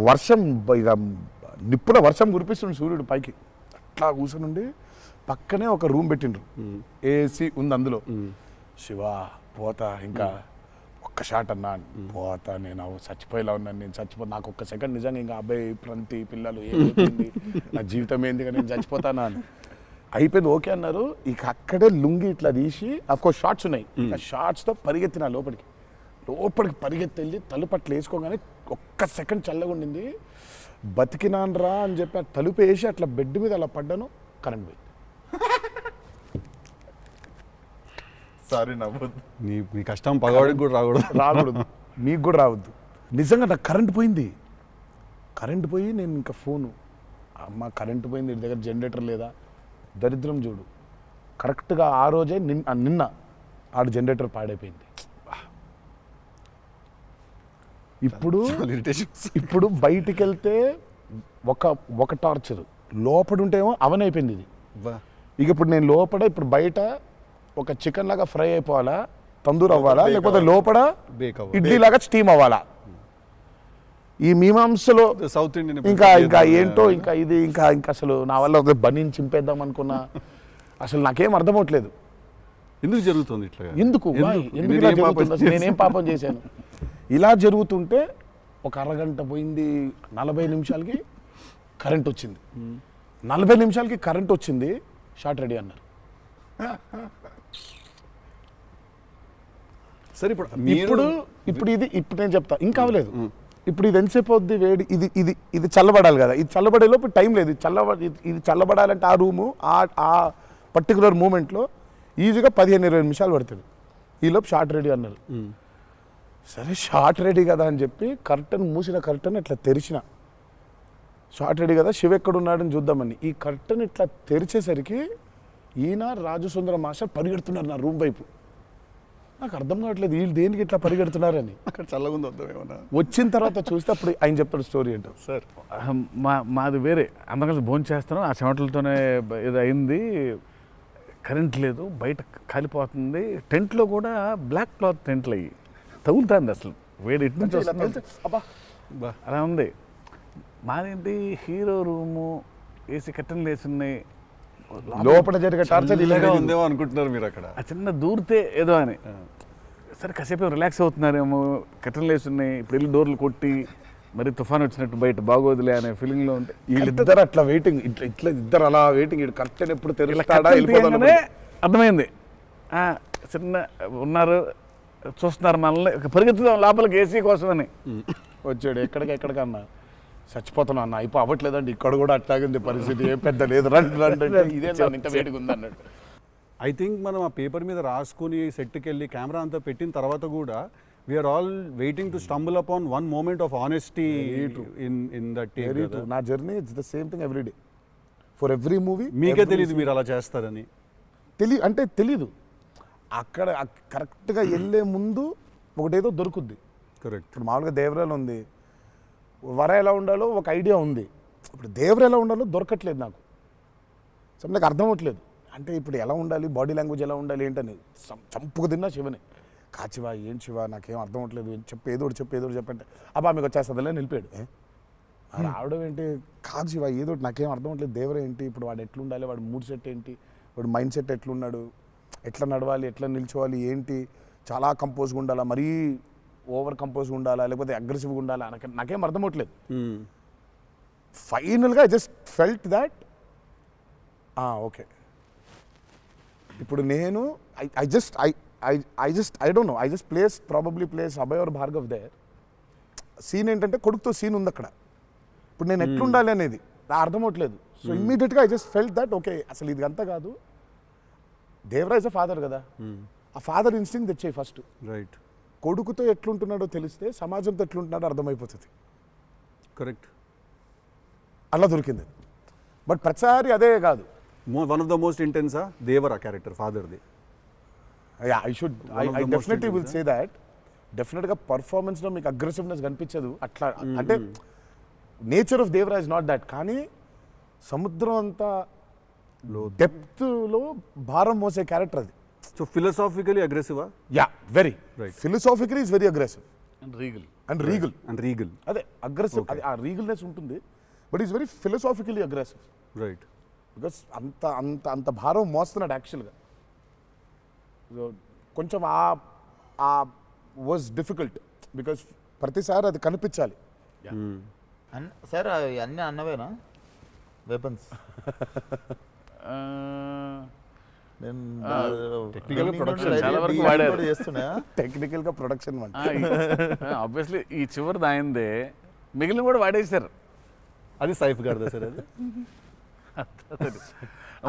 వర్షం, ఇక నిప్పుల వర్షం కురిపిస్తుంది సూర్యుడు పైకి. అట్లా కూర్చునుండి పక్కనే ఒక రూమ్ పెట్టిండ్రు, ఏసీ ఉంది అందులో. శివా పోతా, ఇంకా ఒక్క షాట్ అన్నా పోతా, నేను చచ్చిపోయేలా ఉన్నాను, నేను నాకు ఒక్క సెకండ్ నిజంగా ఇంకా అబ్బాయి ప్రంతి పిల్లలు ఏమైపోయింది, నా జీవితం ఏంది, నేను చచ్చిపోతానా అని అయిపోయింది. ఓకే అన్నారు. ఇక అక్కడే లుంగి ఇట్లా తీసి, అఫ్కోర్స్ షార్ట్స్ ఉన్నాయి, ఆ షార్ట్స్తో పరిగెత్తిన లోపలికి పరిగెత్తి వెళ్ళి తలుపు అట్లా వేసుకోగానే ఒక్క సెకండ్ చల్లగా ఉండింది. బతికినాన్రా అని చెప్పి ఆ తలుపు వేసి అట్లా బెడ్ మీద అలా పడ్డాను, కరెంట్ పోయింది. సారీ నవ్వద్దు. నీ కష్టం పగవాడికి కూడా రాకూడదు, మీకు కూడా రావద్దు. నిజంగా నాకు కరెంట్ పోయి నేను ఇంకా ఫోను, అమ్మ కరెంట్ పోయింది, ఇంటి దగ్గర జనరేటర్ లేదా, దరిద్రం చూడు. కరెక్ట్గా ఆ రోజే నిన్న ఆడు జనరేటర్ పాడైపోయింది. ఇప్పుడు బయటికి వెళ్తే ఒక టార్చర్, లోపల ఉంటేమో అవనైపోయింది ఇది. ఇక ఇప్పుడు నేను లోపల, ఇప్పుడు బయట ఒక చికెన్ లాగా ఫ్రై అయిపోవాలా, తందూరు అవ్వాలా, లేకపోతే లోపల ఇడ్లీ లాగా స్టీమ్ అవ్వాలా. ఈ మీమాంసలో సౌత్ ఇండియన్ ఇంకా ఏంటో ఇంకా ఇది ఇంకా అసలు నా వల్ల ఒక బనీని చింపేద్దాం అనుకున్నా అసలు నాకేం అర్థం అవట్లేదు. ఎందుకు జరుగుతుంది ఇట్లా? ఎందుకు Why? ఎందుకు ఇలా జరుగుతుంది? అసలు నేనేం పాపం చేశాను? ఇలా జరుగుతుంటే ఒక అరగంట పోయింది, 40 నిమిషాలకి కరెంట్ వచ్చింది. 40 నిమిషాలకి కరెంట్ వచ్చింది, షార్ట్ రెడీ అన్నారు. సరే ఇప్పుడు ఇప్పుడు ఇప్పుడు నేను చెప్తా ఇంకా అవ్వలేదు. ఇప్పుడు ఇది ఎంతసేపు అవుద్ది వేడి, ఇది చల్లబడాలి కదా, ఇది చల్లబడేలోపు టైం లేదు. ఇది చల్లబడాలంటే ఆ రూము ఆ పర్టికులర్ మూమెంట్లో ఈజీగా 15-20 నిమిషాలు పడుతుంది. ఈలోపు షార్ట్ రెడీ అన్నారు. సరే షార్ట్ రెడీ కదా అని చెప్పి మూసిన కర్టన్ ఇట్లా తెరిచిన. షార్ట్ రెడీ కదా, శివ ఎక్కడున్నాడని చూద్దామని ఈ కర్టన్ ఇట్లా తెరిచేసరికి ఈయన రాజసుందర మాస్టర్ పరిగెడుతున్నారు నా రూమ్ వైపు. నాకు అర్థం కావట్లేదు వీళ్ళు దేనికి ఇట్లా పరిగెడుతున్నారని. అక్కడ చల్లగా ఉంది వద్దాం ఏమన్నా. వచ్చిన తర్వాత చూస్తే అప్పుడు ఆయన చెప్తాడు స్టోరీ ఏంటో. సార్ మాది వేరే, అందరం భోజనం చేస్తున్నాం, ఆ చెమటలతోనే ఇది అయింది, కరెంట్ లేదు, బయట కాలిపోతుంది, టెంట్లో కూడా బ్లాక్ క్లాత్ టెంట్లు అయ్యి తగులుతుంది, అసలు వేడి ఇటు నుంచి వస్తుంది. అబ్బా అలా ఉంది. మాదేంటి హీరో రూము, ఏసీ కట్టెలు వేసి ఉన్నాయి, లోపల జరిగే టార్చర్ ఇలాగా ఉందేమో అనుకుంటున్నారు మీరు అక్కడ. ఆ చిన్న దూరితే ఏదో అని. సరే కాసేపు రిలాక్స్ అవుతున్నారేమో, కట్టెలు వేసి ఉన్నాయి, ఇప్పుడు వెళ్ళి డోర్లు కొట్టి మరి తుఫాన్ వచ్చినట్టు బయట బాగోదులే అనే ఫీలింగ్లో ఉంటే వీళ్ళిద్దరు అట్లా వెయిటింగ్, ఇట్లా ఇద్దరు అలా వెయిటింగ్, కర్టెన్ ఎప్పుడు తెరుస్తాడా అర్థమైంది. చిన్న ఉన్నారు, చూస్తున్నారు మనల్ని, పరిగెత్తుదాం లోపలికి ఏసీ కోసమని. వచ్చాడు ఎక్కడికన్నా చచ్చిపోతున్నా అన్న, అయిపో అవ్వట్లేదండి, ఇక్కడ కూడా అట్లాగింది పరిస్థితి, ఏం పెద్ద లేదు, రండి ఇదే ఇంకా వేడిగా ఉంది అన్నాడు. ఐ థింక్ మనం ఆ పేపర్ మీద రాసుకుని సెట్కి వెళ్ళి కెమెరా అంతా పెట్టిన తర్వాత కూడా we're all waiting to stumble upon one moment of honesty in that take. నా journey it's the same thing every day for every movie. మీకే తెలియదు మీరు అలా చేస్తారని? తెలీదు. అక్కడ కరెక్ట్గా వెళ్ళే ముందు ఒకటేదో దొరుకుద్ది. కరెక్ట్. ఇప్పుడు మామూలుగా దేవరాలు ఉంది, వర ఎలా ఉండాలో ఒక ఐడియా ఉంది, ఇప్పుడు దేవర ఎలా ఉండాలో దొరకట్లేదు నాకు. సో నాకు అర్థం అవ్వట్లేదు, అంటే ఇప్పుడు ఎలా ఉండాలి, బాడీ లాంగ్వేజ్ ఎలా ఉండాలి ఏంటని చంపుకు తిన్నా శివని. కాచివా ఏం శివ నాకేం అర్థం అవ్వట్లేదు, ఏదో చెప్పంటే అబ్బా మీకు వచ్చేస్తుందిలే నిలిపాడు. రావడం ఏంటి, కాదు శివ ఏదో నాకేం అర్థం అవ్వట్లేదు, దేవర ఏంటి, ఇప్పుడు వాడు ఎట్లుండాలి, వాడు మూడ్ సెట్ ఏంటి, వాడు మైండ్ సెట్ ఎట్లున్నాడు, ఎట్లా నడవాలి, ఎట్లా నిల్చోవాలి ఏంటి, చాలా కంపోజ్గా ఉండాలా, మరీ ఓవర్ కంపోజ్గా ఉండాలా, లేకపోతే అగ్రెసివ్గా ఉండాలా, నాకేం అర్థం అవ్వట్లేదు. ఫైనల్గా I just felt that okay ఇప్పుడు నేను I don't know, I just place Abhay or Bhargav there. Scene ఏంటంటే కొడుకుతో సీన్ ఉంది అక్కడ, ఇప్పుడు నేను ఎట్లుండాలి అనేది నా అర్థం అవ్వట్లేదు. సో ఇమ్మీడియట్గా I just felt that okay అసలు ఇది అంతా కాదు, దేవరాజ్ అ ఫాదర్ కదా, ఆ ఫాదర్ ఇన్స్టింక్ట్ తెచ్చాయి ఫస్ట్. రైట్. కొడుకుతో ఎట్లుంటున్నాడో తెలిస్తే సమాజంతో ఎట్లుంటున్నాడో అర్థమైపోతుంది. కరెక్ట్. అలా దొరికింది. బట్ ప్రతిసారి అదే కాదు. వన్ ఆఫ్ ద మోస్ట్ ఇంటెన్సా దేవరా క్యారెక్టర్ ఫాదర్ది? I definitely will say that. డెఫినెట్గా పర్ఫార్మెన్స్లో మీకు అగ్రెసివ్నెస్ కనిపించదు అట్లా, అంటే nature of Devara is not that. కానీ సముద్రం అంతా డెప్త్లో భారం మోసే క్యారెక్టర్ అది. సో ఫిలసాఫికలీ అగ్రెసివా? Yeah, very right. Philosophically is very aggressive and regal and regal. అదే అగ్రెసివ్, ఆ రీగల్నెస్ ఉంటుంది, but is very philosophically aggressive. Right. Because అంత అంత అంత భారం మోస్తున్నాడు యాక్చువల్గా. సో కొంచెం ఆ వాజ్ డిఫికల్ట్ బికాస్ ప్రతిసారి అది కనిపించాలి. సార్ అన్నీ అన్నవేనా వెపన్స్? టెక్నికల్గా ప్రొడక్షన్ ఆబ్వియస్లీ ఈ చివరిది ఆయనదే, మిగిలిన కూడా వాడేశారు. అది సైఫ్ గారిదా సార్? అది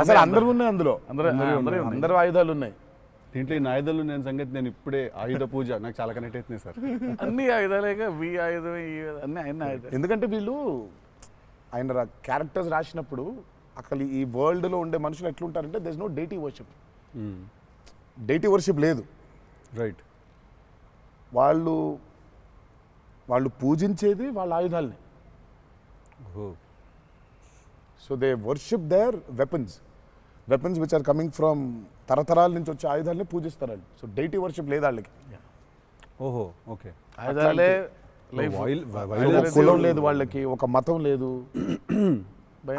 అసలు అందరూ ఉన్నాయి అందులో, అందరూ ఆయుధాలు ఉన్నాయి దీంట్లో. ఈ ఆయుధాలు నేను సంగతి నేను ఇప్పుడే ఆయుధ పూజ నాకు చాలా కనెక్ట్ అవుతున్నాయి సార్. అన్ని ఆయుధాలేక వి ఆయుధం అన్ని ఆయన ఆయుధాలు. ఎందుకంటే వీళ్ళు ఆయన క్యారెక్టర్స్ రాసినప్పుడు అసలు ఈ వరల్డ్లో ఉండే మనుషులు ఎట్లుంటారంటే there is no deity worship. Deity worship లేదు. రైట్. వాళ్ళు పూజించేది వాళ్ళ ఆయుధాలని. So they worship their weapons which are coming from తరతరాల నుంచి వచ్చే ఆయుధాలని పూజిస్తారు వాళ్ళు. సో డైటీ వర్షిప్ లేదు వాళ్ళకి. ఓహో, ఓకే. ఆయుధాలే లైఫ్ ఒక కులం లేదు వాళ్ళకి, ఒక మతం లేదు,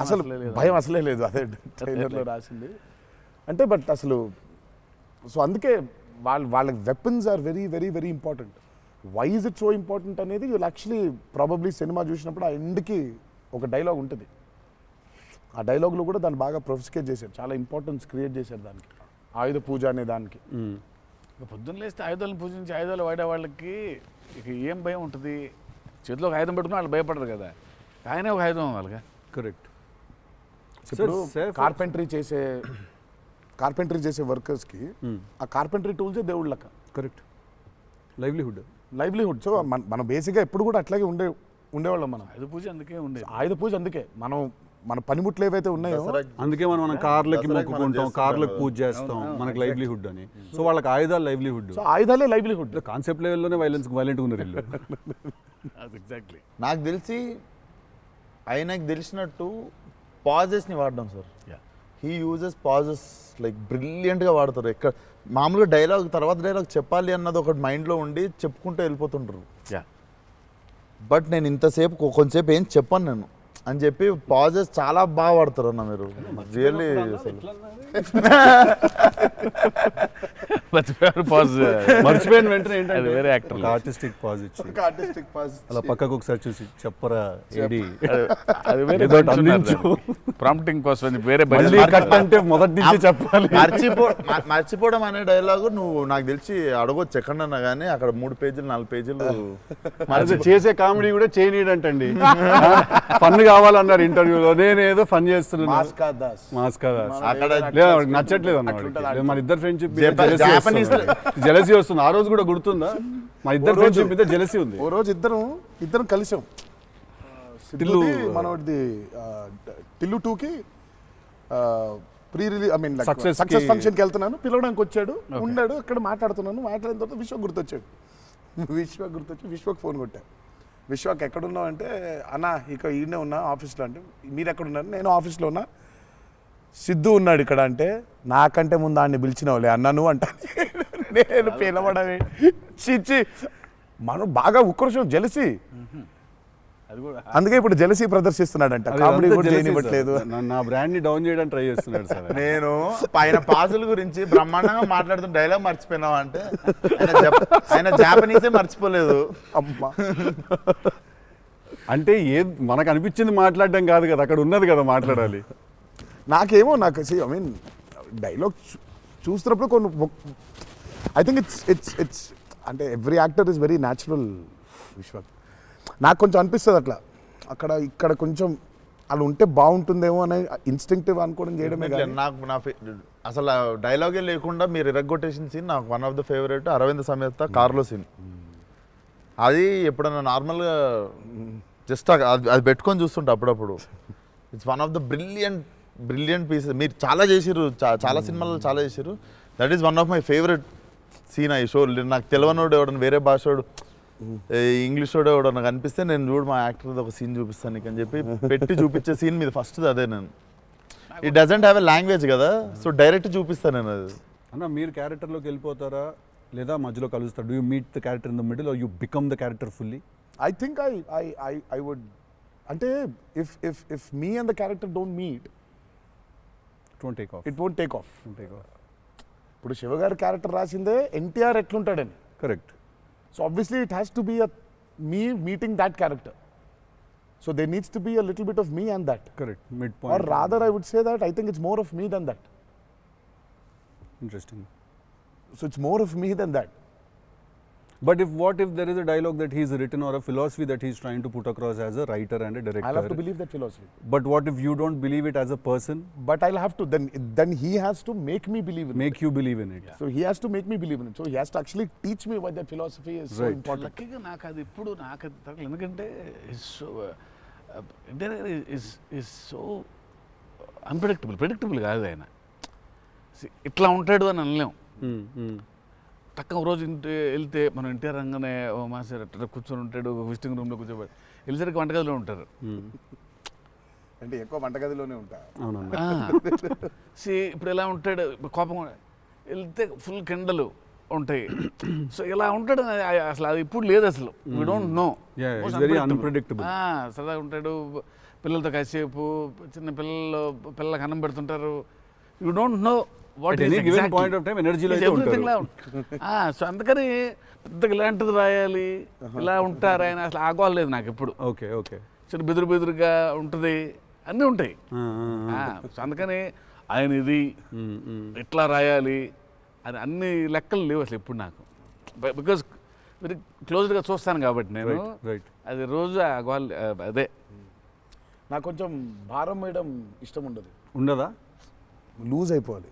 అసలు భయం అసలే లేదు. అదే ట్రైలర్లో రాసింది అంటే. బట్ అసలు సో అందుకే వాళ్ళకి weapons are very very very important. Why is it so important అనేది వీళ్ళు యాక్చువల్లీ ప్రాబబ్లీ సినిమా చూసినప్పుడు ఆ ఎండ్కి ఒక డైలాగ్ ఉంటుంది. ఆ డైలాగ్లో కూడా దాన్ని బాగా ప్రొఫిస్కేట్ చేశారు, చాలా ఇంపార్టెన్స్ క్రియేట్ చేశారు దానికి, ఆయుధ పూజ అనే దానికి. పొద్దున్న లేస్తే ఆయుధాలను పూజించి ఆయుధాలు వాడే వాళ్ళకి ఇక ఏం భయం ఉంటుంది? చేతిలో ఒక ఆయుధం పెట్టుకుని వాళ్ళు భయపడరు కదా, ఆయనే ఒక ఆయుధం వాళ్ళగా. కరెక్ట్. ఇప్పుడు కార్పెంటరీ చేసే వర్కర్స్కి ఆ కార్పెంటరీ టూల్సే దేవుళ్ళ లెక్క. కరెక్ట్. లైవ్లీహుడ్. సో మనం బేసిక్గా ఎప్పుడు కూడా అట్లాగే ఉండేవాళ్ళం. మనం ఆయుధ పూజ అందుకే ఉండేది. ఆయుధ పూజ అందుకే మన పనిముట్లు ఏవైతే ఉన్నాయో అందుకే మనం కార్లకి మొక్కుకుంటాం, కార్లకు పూజ చేస్తాం, మనకు లైవ్లీహుడ్ అని. సో వాళ్ళకి ఆయుధాలు లైవ్లీహుడ్. సో ఆయుధాలే లైవ్లీహుడ్. కాన్సెప్ట్ లెవెల్లోనే వైలెంట్గా ఉన్నారు వీళ్ళు. ఎగ్జాక్ట్లీ. నాకు తెలిసి ఆయనకు తెలిసినట్టు పాజెస్ని వాడడం sir. He uses pauses like బ్రిలియంట్గా వాడతారు. ఎక్కడ మామూలుగా డైలాగ్ తర్వాత డైలాగ్ చెప్పాలి అన్నది ఒకటి మైండ్లో ఉండి చెప్పుకుంటూ వెళ్ళిపోతుంటారు. బట్ నేను ఇంతసేపు కొంచెంసేపు ఏం చెప్పాను నేను అని చెప్పి పాజెస్ చాలా బాగా వాడతారు అన్న మీరు. రియల్లీ మర్చిపోయిన వెంటనే అది వేరే యాక్టర్ ఆర్టిస్టిక్ పాజ్ ఇచ్చి అలా పక్కకు ఒకసారి చూసి చెప్పరా ఏడి అది వేరే ప్రాంప్టింగ్ కోసం అని వేరే కట్ అంటే మొదటి నుంచి చెప్పాలి. మర్చిపోవడం అనే డైలాగు నువ్వు నాకు తెలిసి అడగొచ్చు ఎక్కడన్నా కానీ అక్కడ 3 పేజీలు 4 పేజీలు చేసే కామెడీ కూడా చేయనీడంటండి. ఫన్ కావాలన్నారు ఇంటర్వ్యూలో, నేనేదో ఫన్ చేస్తున్నాను. మాస్కా దాస్ అక్కడ నచ్చట్లేదు అన్నమాట. మన ఇద్దరు ఫ్రెండ్షిప్ జెలసీ వస్తుంది. ఆ రోజు కూడా గుర్తుందా? మా ఇద్దరు ఫ్రెండ్షిప్ మీద జెలసీ ఉంది. ఓ రోజు ఇద్దరం కలిసాం. మనది టిల్లు 2కి ప్రీ రిలీజ్ సక్సెస్ ఫంక్షన్కి వెళ్తున్నాను, పిలవడానికి వచ్చాడు, ఉన్నాడు అక్కడ, మాట్లాడిన తర్వాత విశ్వక్ గుర్తొచ్చాడు. విశ్వక్ ఫోన్ కొట్టా. విశ్వక్ ఎక్కడున్నావు అంటే, అన్న ఇక ఈయనే ఉన్నా ఆఫీస్లో. అంటే మీరు ఎక్కడున్నారు? నేను ఆఫీస్లో ఉన్నా. సిద్ధు ఉన్నాడు ఇక్కడ అంటే, నాకంటే ముందు ఆయన్ని పిలిచినవులే అన్నా నువ్వు అంటా. నేను పిలవడమే చిచ్చి. మనం బాగా ఉక్రోషం, జెలసీ. అందుకే ఇప్పుడు జెలసీ ప్రదర్శిస్తున్నాడంట. కామెడీ కూడా చేయనివ్వట్లేదు. నా బ్రాండ్ ని డౌన్ చేయడానికి ట్రై చేస్తున్నాడు సార్. నేను పైన పాజుల గురించి బ్రహ్మాండంగా మాట్లాడుతున్న డైలాగ్ మర్చిపోయినావు అంటే ఆయన జాపనీసే మర్చిపోలేదు. అమ్మా అంటే మనకు అనిపించింది మాట్లాడడం కాదు కదా, అక్కడ ఉన్నది కదా మాట్లాడాలి. నాకేమో ఐ మీన్ డైలాగ్ చూస్తున్నప్పుడు కొన్ని ఐ థింక్ ఇట్స్ అంటే every actor is very natural. Vishwak నాకు కొంచెం అనిపిస్తుంది అట్లా, ఇక్కడ కొంచెం అలా ఉంటే బాగుంటుందేమో అనే ఇన్స్టింక్టివ్ అనుకోవడం చేయడమే. నాకు అసలు డైలాగే లేకుండా మీరు ఇరగ్గొట్టేసిన సీన్ నాకు one of the favourite. Aravinda Sametha కార్లో సీన్. అది ఎప్పుడన్నా నార్మల్గా జస్ట్ అది పెట్టుకొని చూస్తుంటా అప్పుడప్పుడు. It's one of the brilliant pieces. మీరు చాలా చేసిర్రు, చాలా సినిమాల్లో చాలా చేసిర్రు. That is one of my favourite scene. ఈ షో నాకు తెలియనోడు ఎవడన్నా, వేరే భాషోడు, ఇంగ్లీష్ వాడు ఎవడన్నా కనిపిస్తే నేను చూడు మా యాక్టర్ ఒక సీన్ చూపిస్తాను నీకు అని చెప్పి పెట్టి చూపించే సీన్ మీద ఫస్ట్ అదే. నేను it doesn't have a language కదా, సో డైరెక్ట్ చూపిస్తాను నేను. అది అన్న మీరు క్యారెక్టర్లోకి వెళ్ళిపోతారా లేదా మధ్యలో కలుస్తారు? Do you meet the character in the middle or you become the character fully? I think I would. అంటే if me and the character don't meet, it won't take off. ఇప్పుడు శివ గారి క్యారెక్టర్ రాసిందే ఎన్టీఆర్ ఎట్లుంటాడని. Correct. So obviously it has to be me meeting that character. So there needs to be a little bit of me and that. Correct. Midpoint. Or rather I would say that I think it's more of me than that. Interesting. So it's more of me than that. But what if there is a dialogue that he's written or a philosophy that he's trying to put across as a writer and a director? I'll have to believe that philosophy. But what if you don't believe it as a person? But I'll have to, then he has to make me believe in it. Make you believe in it. Yeah. So he has to make me believe in it. So he has to actually teach me why that philosophy is so important. లక్కీగా నాకు అది ఇప్పుడు నాకు అది తగ్గలేదు. ఎందుకంటే is so predictable కాదు ఆయన. ఇట్లా ఉంటాడు అని అనలేం. టక్క రోజు వెళ్తే మనం ఎన్టీఆర్ రంగానే ఓ మాస్టర్ అట్లా కూర్చొని ఉంటాడు, విజిటింగ్ రూమ్లో కూర్చోబెట్టి వెళ్ళేసరికి వంటగదిలో ఉంటారు. అంటే ఎక్కువ వంటగదిలోనే ఉంటా. ఇప్పుడు ఎలా ఉంటాడు, కోపం వెళ్తే ఫుల్ కెండలు, ఉంటాయి. సో ఇలా ఉంటాడు అసలు అది ఇప్పుడు లేదు అసలు. We don't know. Yeah, it's very unpredictable. సరదాగా ఉంటాడు, పిల్లలతో కాసేపు, చిన్న పిల్లలకు అన్నం పెడుతుంటారు. You don't know what At any given point of time energy లో అయితే ఉంటారు. సో అందుకని పెద్దగా ఇలాంటిది రాయాలి, ఇలా ఉంటారు ఆయన, అసలు ఆగోలేదు నాకు ఎప్పుడు. Okay okay. చిన్న బెదురుగా ఉంటుంది, అన్నీ ఉంటాయి. సో అందుకని ఆయన ఇది ఇట్లా రాయాలి అని అన్ని లెక్కలు లేవు అసలు ఎప్పుడు నాకు. బికాజ్ వెరీ క్లోజ్గా చూస్తాను కాబట్టి నేను. రైట్. అది రోజు ఆ గోల్ అదే. నాకు కొంచెం భారం వేయడం ఇష్టం ఉండదు. ఉండదా? లూజ్ అయిపోవాలి,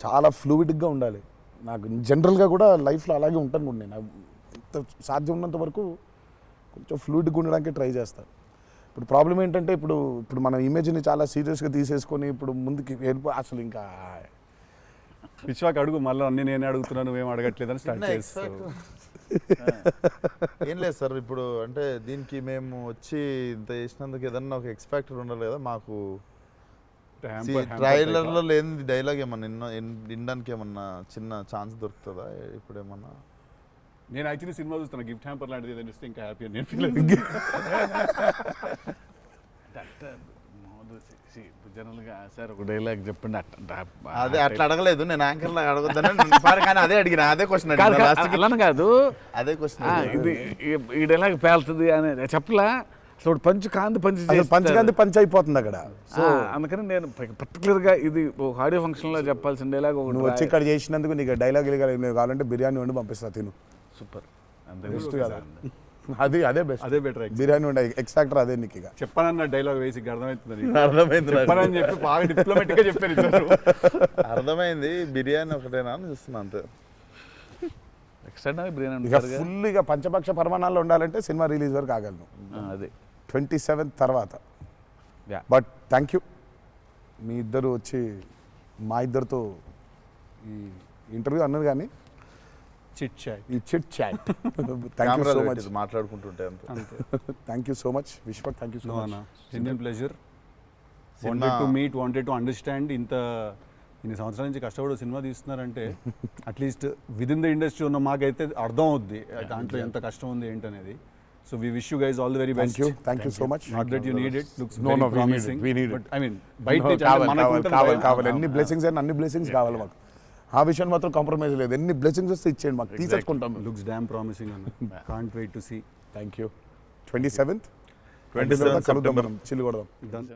చాలా ఫ్లూయిడ్గా ఉండాలి. నాకు జనరల్గా కూడా లైఫ్లో అలాగే ఉంటాను కూడా నేను. ఎంత సాధ్యం ఉన్నంత వరకు కొంచెం ఫ్లూయిడ్గా ఉండడానికి ట్రై చేస్తాను. ఇప్పుడు ప్రాబ్లం ఏంటంటే ఇప్పుడు మన ఇమేజ్ని చాలా సీరియస్గా తీసేసుకొని ఇప్పుడు ముందుకి అసలు ఇంకా విశ్వాక్ అడుగు, మళ్ళీ అన్ని నేనే అడుగుతున్నాను, నువ్వేం అడగట్లేదని స్టార్ట్ చేస్తావు. ఏం లేదు సార్, ఇప్పుడు అంటే దీనికి మేము వచ్చి ఇంత చేసినందుకు ఏదన్నా ఒక ఎక్స్పెక్టర్ ఉండాలి కదా మాకు. ట్రైలర్లో లేని డైలాగ్ ఏమన్నా వినడానికి ఏమన్నా చిన్న ఛాన్స్ దొరుకుతుందా ఇప్పుడు ఏమన్నా? నేను యాక్చువల్లీ సినిమా చూస్తాను, గిఫ్ట్ హ్యాంపర్ లాంటిది ఏదైనా ఇస్తే ఇంకా హ్యాపీ అని నేను ఫీల్ జనరల్గా సార్ ఒక డైలాగ్ చెప్పండి. అదే అట్లా అడగలేదు నేను, యాంకర్ లాగా అడగొద్దని కానీ అదే అడిగిన, అదే క్వశ్చన్ అలా కాదు, అదే క్వశ్చన్. ఇది ఈ డైలాగ్ పేలుతుంది అని చెప్పలా. అసలు పంచ్ పంచకాంతి పంచ్ అయిపోతుంది అక్కడ. సో అందుకని నేను పర్టికులర్గా ఇది ఒక ఆడియో ఫంక్షన్లో చెప్పాల్సిన డైలాగ్ ఒకటి. నువ్వు వచ్చి ఇక్కడ చేసినందుకు నీకు డైలాగ్ కావాలంటే బిర్యానీ వండి పంపిస్తా, తిను. సూపర్. బెస్ట్ కదా అది, అదే బెస్ట్, అదే బెటర్. బిర్యానీ వండి ఎక్స్ ఫ్యాక్టర్ అదే నీకు. ఇక చెప్పానన్న డైలాగ్ వేసి అర్థమవుతుంది, అర్థమైంది చెప్పానని చెప్పి బాగా డిప్లొమాటిక్ గా చెప్పారు ఇద్దరు. అర్థమైంది. బిర్యానీ ఒకటేనా అని చూస్తున్నా అంతే. ఎక్స్ట్రా బిర్యానీ ఇక ఫుల్ ఇక పంచపక్ష పరమాణాల్లో ఉండాలంటే సినిమా రిలీజ్ వరకు ఆగలను. అదే 27th తర్వాత. బట్ థ్యాంక్ యూ, మీ ఇద్దరు వచ్చి మా ఇద్దరితో ఈ ఇంటర్వ్యూ అన్నారు కానీ చిట్ చాట్, ఈ chit chat. Thank you so much. మాట్లాడుకుంటుంటే అంతే. Thank you so much Vishwak, thank you so much. Genuine pleasure. Wanted to meet, wanted to understand. ఇన్ని సంవత్సరాల నుంచి కష్టపడి సినిమా తీస్తున్నారంటే at least with in the industry ఉన్న మాకైతే అర్థం అవుద్ది దాంట్లో ఎంత కష్టం ఉంది ఏంటనేది. So we wish you guys all the very best. Thank you so much. Not that you need it. Looks No, very promising. we need it. But I mean, బయట నుంచి అంటే మనకు ఉంటుంది భయం. కావాలి అన్ని బ్లెస్సింగ్స్ అయినా అన్ని బ్లెస్సింగ్స్ కావాలి మాకు. ఆ విషయం మాత్రం కాంప్రమైజ్ లేదు. ఎన్ని బ్లెస్సింగ్స్ వస్తే ఇచ్చేయండి మాకు, తీసేసుకుంటాం. Looks damn promising అన్న. Can't wait to see. Thank you. 27th 27th కలుద్దాం మనం, చిల్లు కొడదాం. Done.